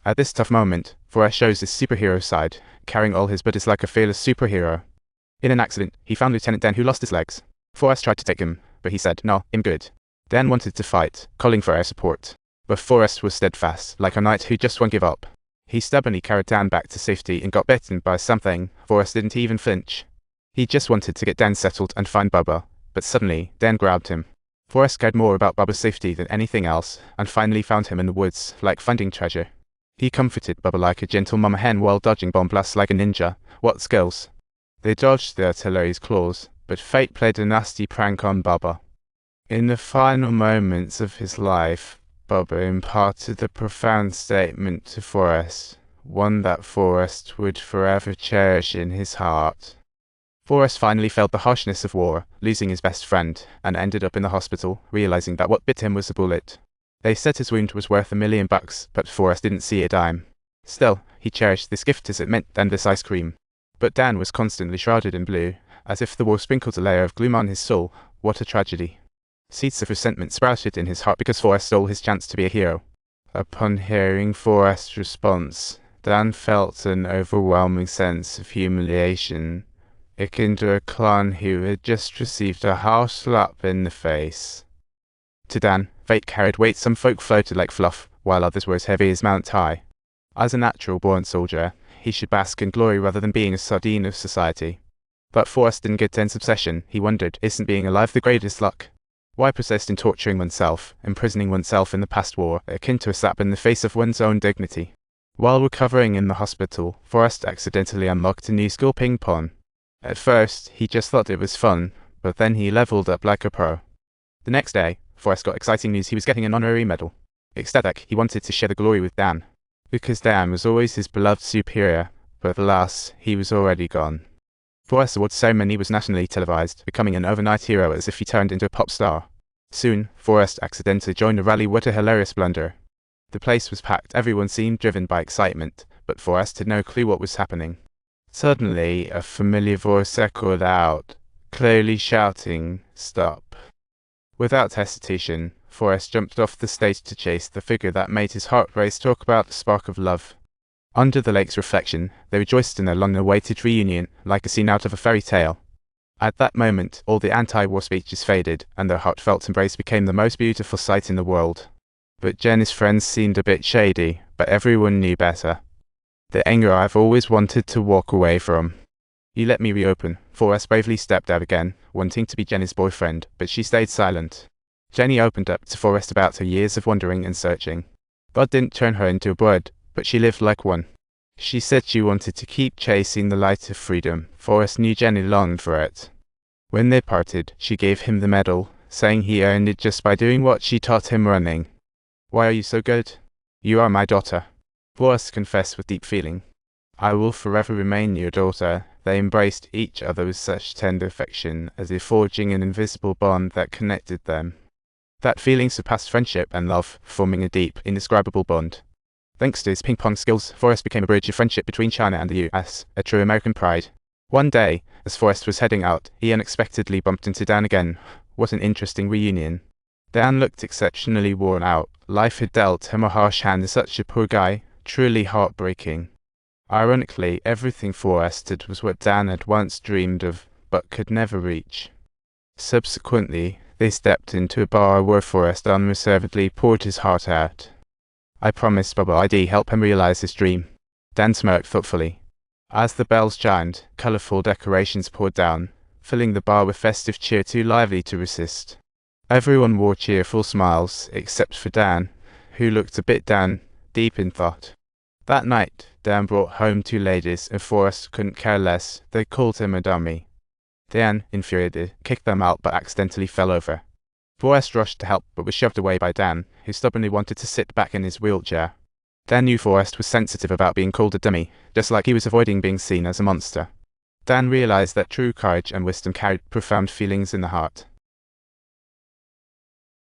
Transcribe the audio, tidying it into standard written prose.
At this tough moment, Forrest shows his superhero side, carrying all his buddies like a fearless superhero. In an accident, he found Lieutenant Dan who lost his legs. Forrest tried to take him, but he said, "No, I'm good." Dan wanted to fight, calling for air support. But Forrest was steadfast, like a knight who just won't give up. He stubbornly carried Dan back to safety and got bitten by something. Forrest didn't even flinch. He just wanted to get Dan settled and find Bubba, but suddenly, Dan grabbed him. Forrest cared more about Bubba's safety than anything else, and finally found him in the woods, like finding treasure. He comforted Bubba like a gentle mama hen while dodging bomb blasts like a ninja. What skills! They dodged the artillery's claws, but fate played a nasty prank on Bubba. In the final moments of his life, Bubba imparted a profound statement to Forrest, one that Forrest would forever cherish in his heart. Forrest finally felt the harshness of war, losing his best friend, and ended up in the hospital, realizing that what bit him was a bullet. They said his wound was worth $1 million, but Forrest didn't see a dime. Still, he cherished this gift as it meant endless ice cream. But Dan was constantly shrouded in blue, as if the war sprinkled a layer of gloom on his soul. What a tragedy. Seeds of resentment sprouted in his heart because Forrest stole his chance to be a hero. Upon hearing Forrest's response, Dan felt an overwhelming sense of humiliation, akin to a clown who had just received a harsh slap in the face. To Dan, fate carried weight. Some folk floated like fluff, while others were as heavy as Mount High. As a natural-born soldier, he should bask in glory rather than being a sardine of society. But Forrest didn't get Dan's obsession. He wondered, isn't being alive the greatest luck? Why persist in torturing oneself, imprisoning oneself in the past war, akin to a slap in the face of one's own dignity? While recovering in the hospital, Forrest accidentally unlocked a new skill, ping pong. At first, he just thought it was fun, but then he leveled up like a pro. The next day, Forrest got exciting news. He was getting an honorary medal. Ecstatic, he wanted to share the glory with Dan. Because Dan was always his beloved superior, but alas, he was already gone. Forrest's award ceremony was nationally televised, becoming an overnight hero as if he turned into a pop star. Soon, Forrest accidentally joined the rally. What a hilarious blunder. The place was packed, everyone seemed driven by excitement, but Forrest had no clue what was happening. Suddenly, a familiar voice echoed out, clearly shouting, "Stop." Without hesitation, Forrest jumped off the stage to chase the figure that made his heart race. Talk about the spark of love. Under the lake's reflection, they rejoiced in their long-awaited reunion, like a scene out of a fairy tale. At that moment, all the anti-war speeches faded, and their heartfelt embrace became the most beautiful sight in the world. But Jenny's friends seemed a bit shady, but everyone knew better. The anger I've always wanted to walk away from. You let me reopen. Forrest bravely stepped out again, wanting to be Jenny's boyfriend, but she stayed silent. Jenny opened up to Forrest about her years of wandering and searching. God didn't turn her into a bird, but she lived like one. She said she wanted to keep chasing the light of freedom. Forrest knew Jenny longed for it. When they parted, she gave him the medal, saying he earned it just by doing what she taught him, running. "Why are you so good?" "You are my daughter." Forrest confessed with deep feeling. "I will forever remain your daughter." They embraced each other with such tender affection, as if forging an invisible bond that connected them. That feeling surpassed friendship and love, forming a deep, indescribable bond. Thanks to his ping-pong skills, Forrest became a bridge of friendship between China and the US, a true American pride. One day, as Forrest was heading out, he unexpectedly bumped into Dan again. What an interesting reunion. Dan looked exceptionally worn out. Life had dealt him a harsh hand as such a poor guy, truly heartbreaking. Ironically, everything Forrest did was what Dan had once dreamed of, but could never reach. Subsequently, they stepped into a bar where Forrest unreservedly poured his heart out. "I promised Bubba I'd help him realize his dream." Dan smirked thoughtfully. As the bells chimed, colorful decorations poured down, filling the bar with festive cheer too lively to resist. Everyone wore cheerful smiles, except for Dan, who looked a bit down, deep in thought. That night, Dan brought home 2 ladies, and Forrest couldn't care less. They called him a dummy. Dan, infuriated, kicked them out but accidentally fell over. Forrest rushed to help but was shoved away by Dan, who stubbornly wanted to sit back in his wheelchair. Dan knew Forrest was sensitive about being called a dummy, just like he was avoiding being seen as a monster. Dan realized that true courage and wisdom carried profound feelings in the heart.